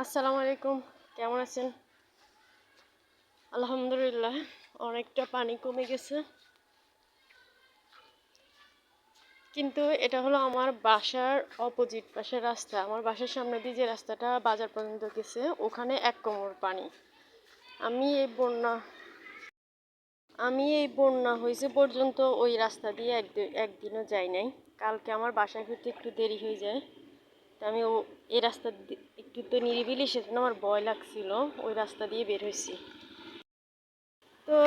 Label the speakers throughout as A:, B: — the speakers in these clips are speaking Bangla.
A: আসসালামু আলাইকুম, কেমন আছেন? আলহামদুলিল্লাহ, অনেকটা পানি কমে গেছে। কিন্তু এটা হলো আমার বাসার অপোজিট পাশের রাস্তা। আমার বাসার সামনে দিয়ে যে রাস্তাটা বাজার পর্যন্ত গেছে, ওখানে 1 কোমর পানি। আমি এই বন্যা আমি এই বন্যা হয়েছে পর্যন্ত ওই রাস্তা দিয়ে একদিনও যাই নাই। কালকে আমার বাসায় ফিরতে একটু দেরি হয়ে যায়, তো আমি এই রাস্তা একটু তো নিরিবিলি, সেজন্য আমার ভয় লাগছিল, ওই রাস্তা দিয়ে বের হয়েছি। তো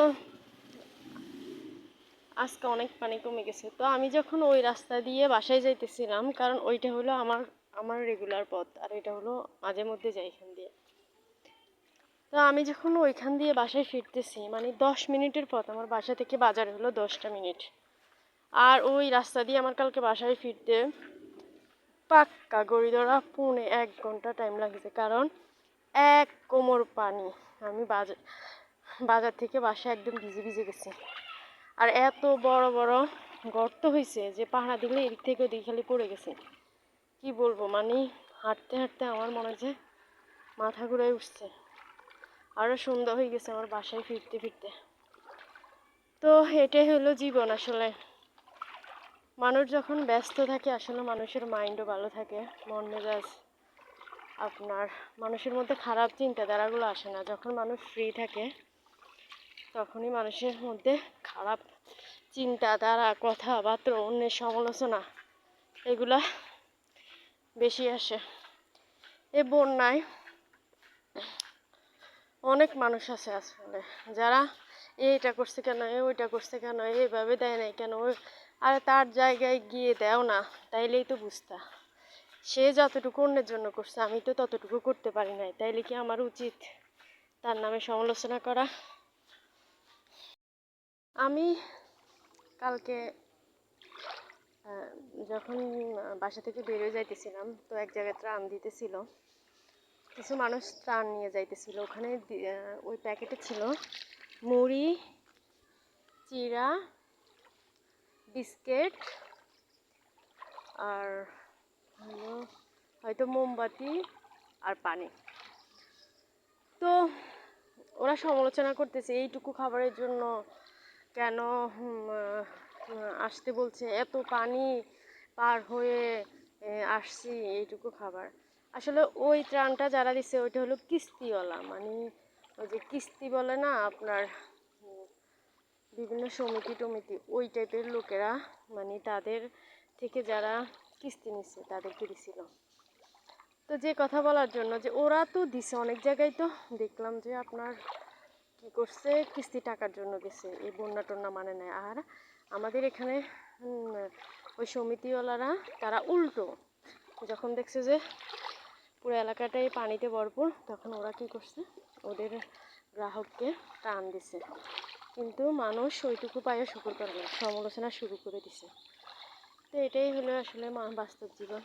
A: আজকে অনেক পানি কমে গেছে। তো আমি যখন ওই রাস্তা দিয়ে বাসায় যাইতেছিলাম, কারণ ওইটা হলো আমার রেগুলার পথ, আর এটা হলো মাঝে মধ্যে যাই এখান দিয়ে। তো আমি যখন ওইখান দিয়ে বাসায় ফিরতেছি, মানে 10 মিনিটের পথ, আমার বাসা থেকে বাজার হলো 10টা মিনিট। আর ওই রাস্তা দিয়ে আমার কালকে বাসায় ফিরতে পাক্কা গড়ি ধরা 1.5 ঘন্টা টাইম লাগছে, কারণ 1 কোমর পানি। আমি বাজার থেকে বাসায় একদম ভিজে ভিজে গেছি। আর এত বড় বড় গর্ত হয়েছে যে পাহাড়া দিলে এদিক থেকে ওদিক খালি পড়ে গেছে। কি বলবো, মানে হাঁটতে হাঁটতে আমার মনে হয় যে মাথা ঘুরে উঠছে। আরও সন্ধ্যা হয়ে গেছে আমার বাসায় ফিরতে ফিরতে। তো এটাই হলো জীবন আসলে। মানুষ যখন ব্যস্ত থাকে, আসলে মানুষের মাইন্ডও ভালো থাকে, মন মেজাজ আপনার, মানুষের মধ্যে খারাপ চিন্তাধারাগুলো আসে না। যখন মানুষ ফ্রি থাকে, তখনই মানুষের মধ্যে খারাপ চিন্তাধারা, কথাবার্তা, অন্যের সমালোচনা, এগুলা বেশি আসে। এ বন্যায় অনেক মানুষ আছে আসলে, যারা এইটা করছে কেন, ওইটা করছে কেন, এইভাবে দেয় নাই কেন, আর তার জায়গায় গিয়ে দেও না, তাইলেই তো বুঝতা। সে যতটুকু অন্যের জন্য করছে, আমি তো ততটুকু করতে পারি নাই, তাইলে কি আমার উচিত তার নামে সমালোচনা করা? আমি কালকে যখন বাসা থেকে বেরিয়ে যাইতেছিলাম, তো এক জায়গায় ত্রাণ দিতেছিল, কিছু মানুষ ত্রাণ নিয়ে যাইতেছিল। ওখানে ওই প্যাকেটে ছিল মুড়ি, চিড়া, বিস্কিট, আর হলো হয়তো মোমবাতি আর পানি। তো ওরা সমালোচনা করতেছে এইটুকু খাবারের জন্য কেন আসতে বলছে, এত পানি পার হয়ে আসছি এইটুকু খাবার। আসলে ওই ত্রাণটা যারা দিচ্ছে ওইটা হলো কিস্তিওয়ালা, মানে ওই যে কিস্তি বলে না আপনার, বিভিন্ন সমিতি টমিতি, ওই টাইপের লোকেরা, মানে তাদের থেকে যারা কিস্তি নিচ্ছে তাদেরকে দিছিল। তো যে কথা বলার জন্য যে ওরা তো দিছে অনেক জায়গায়, তো দেখলাম যে আপনার কি করছে, কিস্তি টাকার জন্য গেছে, এই বন্যা টন্যা মানে নেয়। আর আমাদের এখানে ওই সমিতিওয়ালারা তারা উল্টো, যখন দেখছে যে পুরো এলাকাটাই পানিতে ভরপুর, তখন ওরা কি করছে, ওদের গ্রাহককে টান দিছে। কিন্তু মানুষ ওইটুকু পায়ে শুকুর করে না, সমালোচনা শুরু করে দিছে। তো এটাই হলো আসলে বাস্তব জীবন।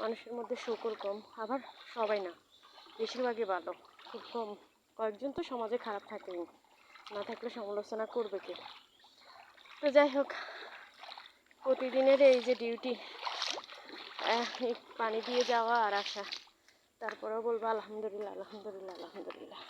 A: মানুষের মধ্যে শুকর কম, আবার সবাই না, বেশিরভাগই ভালো, খুব কম কয়েকজন তো সমাজে খারাপ থাকেই, না থাকলে সমালোচনা করবে কে? তো যাই হোক, প্রতিদিনের এই যে ডিউটি, পানি দিয়ে যাওয়া আর আসা, তারপরেও বলবো আলহামদুলিল্লাহ, আলহামদুলিল্লাহ, আলহামদুলিল্লাহ।